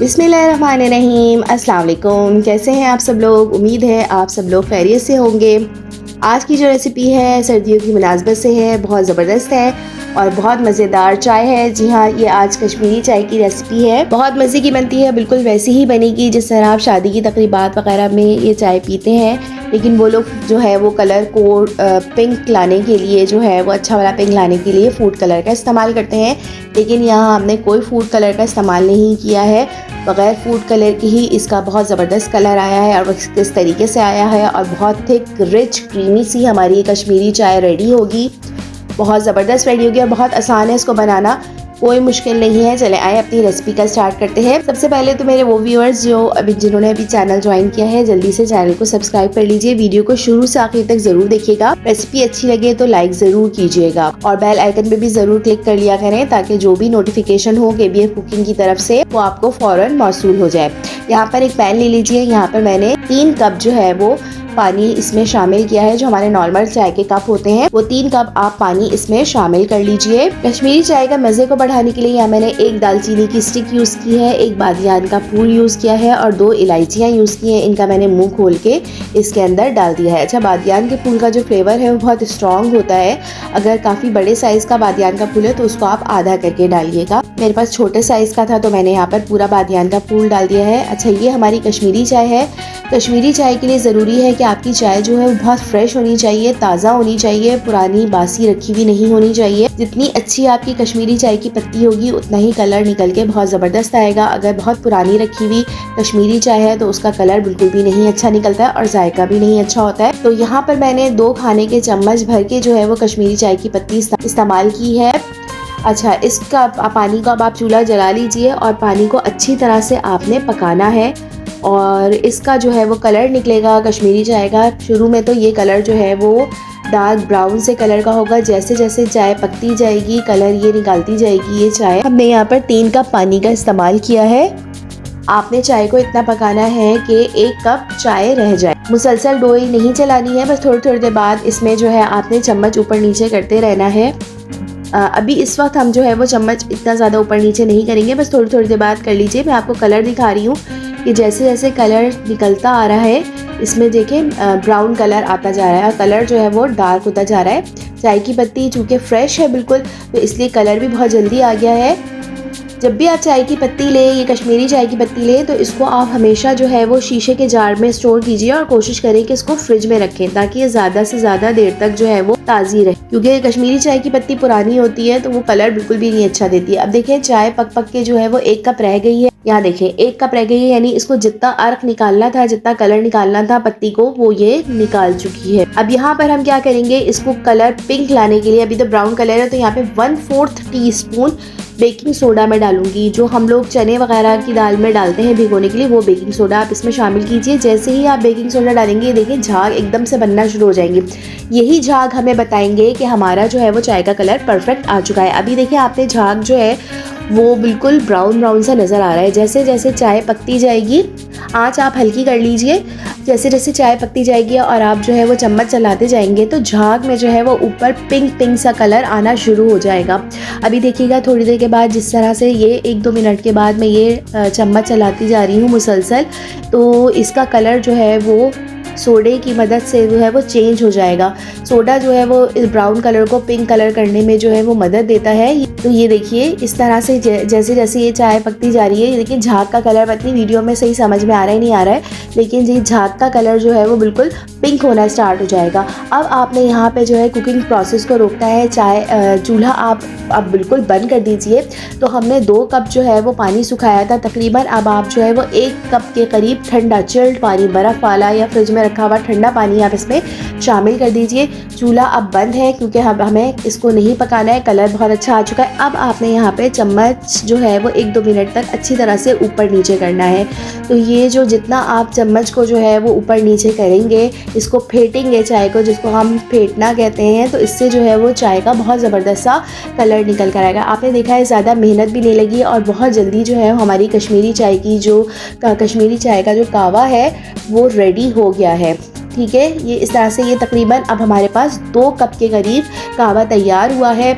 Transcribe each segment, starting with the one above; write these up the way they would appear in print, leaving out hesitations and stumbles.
बिस्मिल्लाहिर्रहमानिर्रहीम। अस्सलाम वालेकुम। कैसे हैं आप सब लोग? उम्मीद है आप सब लोग खैरियत से होंगे। आज की जो रेसिपी है सर्दियों की मुनासबत से है, बहुत ज़बरदस्त है और बहुत मज़ेदार चाय है। जी हाँ, ये आज कश्मीरी चाय की रेसिपी है। बहुत मज़े की बनती है, बिल्कुल वैसी ही बनेगी जिस तरह आप शादी की तकरीबात वगैरह में ये चाय पीते हैं। लेकिन वो लोग जो है वो कलर को पिंक लाने के लिए, जो है वो अच्छा वाला पिंक लाने के लिए फूड कलर का इस्तेमाल करते हैं। लेकिन यहाँ हमने कोई फूड कलर का इस्तेमाल नहीं किया है। बग़ैर फूड कलर की ही इसका बहुत ज़बरदस्त कलर आया है और किस तरीके से आया है, और बहुत थिक रिच क्रीमी सी हमारी कश्मीरी चाय रेडी होगी। बहुत ज़बरदस्त रेडी होगी और बहुत आसान है इसको बनाना, कोई मुश्किल नहीं है। चले आए अपनी रेसिपी का स्टार्ट करते हैं। सबसे पहले तो मेरे वो व्यूअर्स जिन्होंने अभी चैनल ज्वाइन किया है, जल्दी से चैनल को सब्सक्राइब कर लीजिए। वीडियो को शुरू से आखिर तक ज़रूर देखिएगा। रेसिपी अच्छी लगे तो लाइक ज़रूर कीजिएगा और बेल आइकन पे भी ज़रूर क्लिक कर लिया करें, ताकि जो भी नोटिफिकेशन हो KBF कुकिंग की तरफ से वो आपको फ़ौरन मौसूल हो जाए। यहाँ पर एक पैन ले लीजिए। यहाँ पर मैंने 3 कप जो है वो पानी इसमें शामिल किया है। जो हमारे नॉर्मल चाय के कप होते हैं वो 3 कप आप पानी इसमें शामिल कर लीजिए। कश्मीरी चाय का मज़े को बढ़ाने के लिए यहाँ मैंने 1 दालचीनी की स्टिक यूज़ की है, 1 बादियान का फूल यूज़ किया है और 2 इलायचियाँ यूज़ की हैं। इनका मैंने मुंह खोल के इसके अंदर डाल दिया है। अच्छा, बादियान के फूल का जो फ्लेवर है वो बहुत स्ट्रॉन्ग होता है। अगर काफ़ी बड़े साइज़ का बादियान का फूल है तो उसको आप आधा करके डालिएगा। मेरे पास छोटे साइज़ का था तो मैंने यहाँ पर पूरा बादियान का फूल डाल दिया है। अच्छा, ये हमारी कश्मीरी चाय है। कश्मीरी चाय के लिए ज़रूरी है कि आपकी चाय जो है वो बहुत फ्रेश होनी चाहिए, ताज़ा होनी चाहिए, पुरानी बासी रखी हुई नहीं होनी चाहिए। जितनी अच्छी आपकी कश्मीरी चाय की पत्ती होगी उतना ही कलर निकल के बहुत ज़बरदस्त आएगा। अगर बहुत पुरानी रखी हुई कश्मीरी चाय है तो उसका कलर बिल्कुल भी नहीं अच्छा निकलता है और जायका भी नहीं अच्छा होता है। तो यहाँ पर मैंने 2 खाने के चम्मच भर के जो है वो कश्मीरी चाय की पत्ती इस्तेमाल की है। अच्छा, इसका पानी को अब आप चूल्हा जला लीजिए और पानी को अच्छी तरह से आपने पकाना है और इसका जो है वो कलर निकलेगा कश्मीरी चाय का। शुरू में तो ये कलर जो है वो डार्क ब्राउन से कलर का होगा। जैसे जैसे चाय पकती जाएगी कलर ये निकालती जाएगी ये चाय। हमने यहाँ पर 3 कप पानी का इस्तेमाल किया है। आपने चाय को इतना पकाना है कि 1 कप चाय रह जाए। मुसलसल डोई नहीं चलानी है, बस थोड़ी थोड़ी देर बाद इसमें जो है आपने चम्मच ऊपर नीचे करते रहना है। अभी इस वक्त हम जो है वो चम्मच इतना ज़्यादा ऊपर नीचे नहीं करेंगे, बस थोड़ी थोड़ी देर बाद कर लीजिए। मैं आपको कलर दिखा रही हूँ कि जैसे जैसे कलर निकलता आ रहा है इसमें देखें ब्राउन कलर आता जा रहा है और कलर जो है वो डार्क होता जा रहा है। चाय की पत्ती चूँकि फ्रेश है बिल्कुल, तो इसलिए कलर भी बहुत जल्दी आ गया है। जब भी आप चाय की पत्ती लें, ये कश्मीरी चाय की पत्ती लें, तो इसको आप हमेशा जो है वो शीशे के जार में स्टोर कीजिए और कोशिश करें कि इसको फ्रिज में रखें, ताकि ये ज़्यादा से ज़्यादा देर तक जो है वो ताज़ी रहे। क्योंकि कश्मीरी चाय की पत्ती पुरानी होती है तो वो कलर बिल्कुल भी नहीं अच्छा देती है। अब देखें चाय पक पक के जो है वो 1 कप रह गई है। यहाँ देखें 1 कप रह गई है, यानी इसको जितना अर्क निकालना था, जितना कलर निकालना था पत्ती को, वो ये निकाल चुकी है। अब यहाँ पर हम क्या करेंगे, इसको कलर पिंक लाने के लिए, अभी तो ब्राउन कलर है, तो यहाँ पे 1/4 टीस्पून बेकिंग सोडा मैं डालूंगी। जो हम लोग चने वगैरह की दाल में डालते हैं भिगोने के लिए, वो बेकिंग सोडा आप इसमें शामिल कीजिए। जैसे ही आप बेकिंग सोडा डालेंगे ये देखिए झाग एकदम से बनना शुरू हो जाएंगे। यही झाग हमें बताएंगे कि हमारा जो है वो चाय का कलर परफेक्ट आ चुका है। अभी देखिए आपने झाग जो है वो बिल्कुल ब्राउन ब्राउन सा नज़र आ रहा है। जैसे जैसे चाय पकती जाएगी आँच आप हल्की कर लीजिए। जैसे जैसे चाय पकती जाएगी और आप जो है वो चम्मच चलाते जाएंगे तो झाग में जो है वो ऊपर पिंक पिंक सा कलर आना शुरू हो जाएगा। अभी देखिएगा थोड़ी देर के बाद जिस तरह से ये 1-2 मिनट के बाद मैं ये चम्मच चलाती जा रही हूँ मुसलसल, तो इसका कलर जो है वो सोडे की मदद से जो है वो चेंज हो जाएगा। सोडा जो है वो इस ब्राउन कलर को पिंक कलर करने में जो है वो मदद देता है। तो ये देखिए इस तरह से जैसे जैसे ये चाय पकती जा रही है, देखिए झाग का कलर पत्नी वीडियो में सही समझ में आ रहा है नहीं आ रहा है, लेकिन ये झाग का कलर जो है वो बिल्कुल पिंक होना स्टार्ट हो जाएगा। अब आपने यहाँ पे जो है कुकिंग प्रोसेस को रोकना है। चाय चूल्हा आप अब बिल्कुल बंद कर दीजिए। तो हमने 2 कप जो है वो पानी सुखाया था तकरीबन। अब आप जो है वो 1 कप के करीब ठंडा चिल्ड पानी, बर्फ़ वाला या फ्रिज में रखा हुआ ठंडा पानी आप इसमें शामिल कर दीजिए। चूल्हा अब बंद है क्योंकि हमें इसको नहीं पकाना है। कलर बहुत अच्छा आ चुका है। अब आपने यहाँ पे चम्मच जो है वो 1-2 मिनट तक अच्छी तरह से ऊपर नीचे करना है। तो ये जो जितना आप चम्मच को जो है वो ऊपर नीचे करेंगे, इसको फेंटेंगे चाय को, जिसको हम फेंटना कहते हैं, तो इससे जो है वो चाय का बहुत ज़बरदस्त सा कलर निकल कर आएगा। आपने देखा है ज़्यादा मेहनत भी नहीं लगी और बहुत जल्दी जो है हमारी कश्मीरी चाय की जो कश्मीरी चाय का जो कावा है वो रेडी हो गया है। ठीक है, ये इस तरह से ये तकरीबन अब हमारे पास 2 कप के करीब कावा तैयार हुआ है।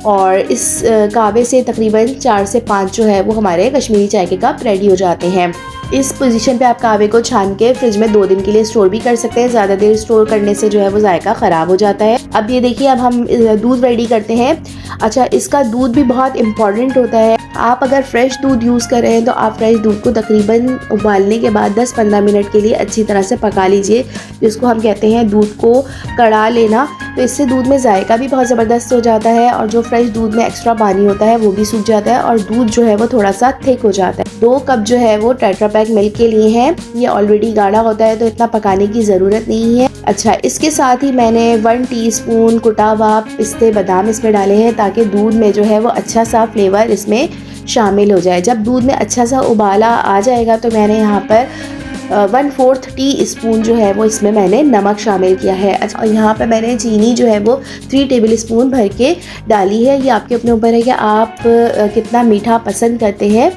और इस कावे से तकरीबन 4 से 5 जो है वो हमारे कश्मीरी चाय के कप रेडी हो जाते हैं। इस पोजीशन पे आप कावे को छान के फ्रिज में 2 दिन के लिए स्टोर भी कर सकते हैं। ज़्यादा देर स्टोर करने से जो है वो जायका ख़राब हो जाता है। अब ये देखिए, अब हम दूध रेडी करते हैं। अच्छा, इसका दूध भी बहुत इम्पॉर्टेंट होता है। आप अगर फ्रेश दूध यूज़ कर रहे हैं तो आप फ्रेश दूध को तकरीबन उबालने के बाद 10-15 मिनट के लिए अच्छी तरह से पका लीजिए, जिसको हम कहते हैं दूध को कड़ा लेना। तो इससे दूध में जायका भी बहुत ज़बरदस्त हो जाता है और जो फ्रेश दूध में एक्स्ट्रा पानी होता है वो भी सूख जाता है और दूध जो है वो थोड़ा सा थिक हो जाता है। 2 कप जो है वो टेट्रा पैक मिल्क के लिए हैं। ये ऑलरेडी गाढ़ा होता है तो इतना पकाने की ज़रूरत नहीं है। अच्छा, इसके साथ ही मैंने 1 टीस्पून कुटा हुआ पिस्ते बादाम इसमें डाले हैं ताकि दूध में जो है वो अच्छा सा फ्लेवर इसमें शामिल हो जाए। जब दूध में अच्छा सा उबाला आ जाएगा तो मैंने यहाँ पर 1/4 टी-स्पून जो है वो इसमें मैंने नमक शामिल किया है। अच्छा, और यहाँ पर मैंने चीनी जो है वो 3 टेबल स्पून भर के डाली है। ये आपके अपने ऊपर है कि आप कितना मीठा पसंद करते हैं।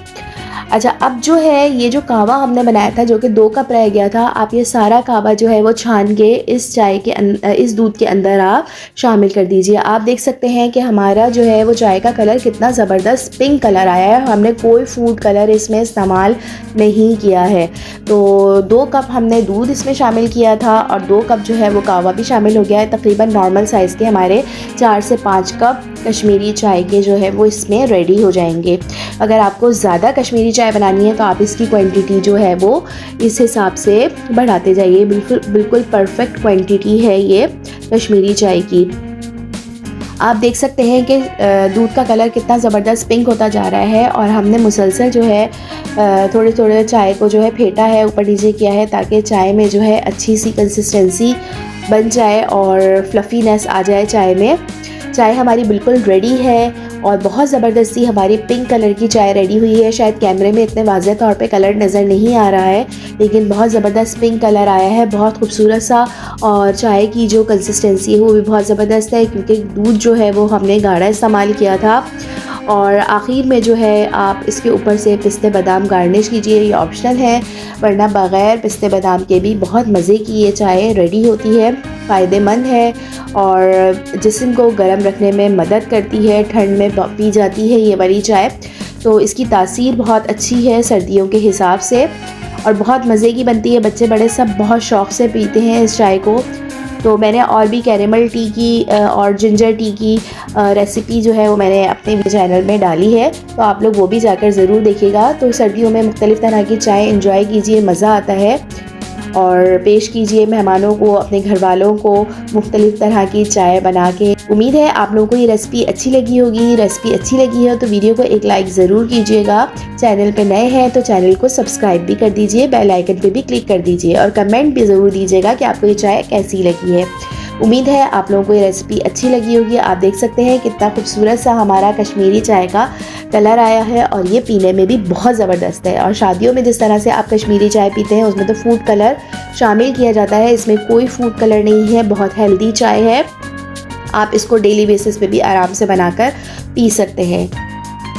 अच्छा, अब जो है ये जो कावा हमने बनाया था जो कि 2 कप रह गया था, आप ये सारा कावा जो है वो छान के इस चाय के इस दूध के अंदर आप शामिल कर दीजिए। आप देख सकते हैं कि हमारा जो है वो चाय का कलर कितना ज़बरदस्त पिंक कलर आया है। हमने कोई फूड कलर इसमें इस्तेमाल नहीं किया है। तो 2 कप हमने दूध इसमें शामिल किया था और 2 कप जो है वो कावा भी शामिल हो गया है। तकरीबन नॉर्मल साइज़ के हमारे 4 से 5 कप कश्मीरी चाय के जो है वो इसमें रेडी हो जाएंगे। अगर आपको ज़्यादा कश्मीरी चाय बनानी है तो आप इसकी क्वांटिटी जो है वो इस हिसाब से बढ़ाते जाइए। बिल्कुल परफेक्ट क्वांटिटी है ये कश्मीरी चाय की। आप देख सकते हैं कि दूध का कलर कितना ज़बरदस्त पिंक होता जा रहा है और हमने मुसलसल जो है थोड़े थोड़े चाय को जो है फेंटा है, ऊपर नीचे किया है ताकि चाय में जो है अच्छी सी कंसिस्टेंसी बन जाए और फ्लफ़ीनेस आ जाए चाय में। चाय हमारी बिल्कुल रेडी है और बहुत ज़बरदस्ती हमारी पिंक कलर की चाय रेडी हुई है। शायद कैमरे में इतने वाज़ेह तौर पे कलर नज़र नहीं आ रहा है, लेकिन बहुत ज़बरदस्त पिंक कलर आया है, बहुत खूबसूरत सा। और चाय की जो कंसिस्टेंसी है वो भी बहुत ज़बरदस्त है क्योंकि दूध जो है वो हमने गाढ़ा इस्तेमाल किया था। और आखिर में जो है आप इसके ऊपर से पिस्ते बादाम गार्निश कीजिए, ये ऑप्शनल है, वरना बग़ैर पिस्ते बादाम के भी बहुत मज़े की ये चाय रेडी होती है। फ़ायदेमंद है और जिस्म को गर्म रखने में मदद करती है। ठंड में पी जाती है ये वाली चाय, तो इसकी तासीर बहुत अच्छी है सर्दियों के हिसाब से और बहुत मज़े की बनती है। बच्चे बड़े सब बहुत शौक़ से पीते हैं इस चाय को। तो मैंने और भी कैरेमल टी की और जिंजर टी की रेसिपी जो है वो मैंने अपने चैनल में डाली है, तो आप लोग वो भी जाकर ज़रूर देखिएगा। तो सर्दियों में मुख्तलिफ़ तरह की चाय एंजॉय कीजिए, मज़ा आता है और पेश कीजिए मेहमानों को, अपने घर वालों को मुख्तलिफ़ तरह की चाय बना के। उम्मीद है आप लोगों को ये रेसिपी अच्छी लगी होगी। रेसिपी अच्छी लगी है तो वीडियो को एक लाइक ज़रूर कीजिएगा। चैनल पे नए हैं तो चैनल को सब्सक्राइब भी कर दीजिए, बेल आइकन पे भी क्लिक कर दीजिए और कमेंट भी ज़रूर दीजिएगा कि आपको ये चाय कैसी लगी है। उम्मीद है आप लोगों को ये रेसिपी अच्छी लगी होगी। आप देख सकते हैं कितना खूबसूरत सा हमारा कश्मीरी चाय का कलर आया है और ये पीने में भी बहुत ज़बरदस्त है। और शादियों में जिस तरह से आप कश्मीरी चाय पीते हैं उसमें तो फूड कलर शामिल किया जाता है, इसमें कोई फूड कलर नहीं है, बहुत हेल्दी चाय है। आप इसको डेली बेसिस पे भी आराम से बनाकर पी सकते हैं।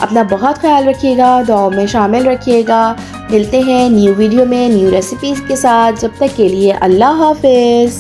अपना बहुत ख्याल रखिएगा, दुआओं में शामिल रखिएगा। मिलते हैं न्यू वीडियो में न्यू रेसिपीज़ के साथ। जब तक के लिए अल्लाह हाफ़िज़।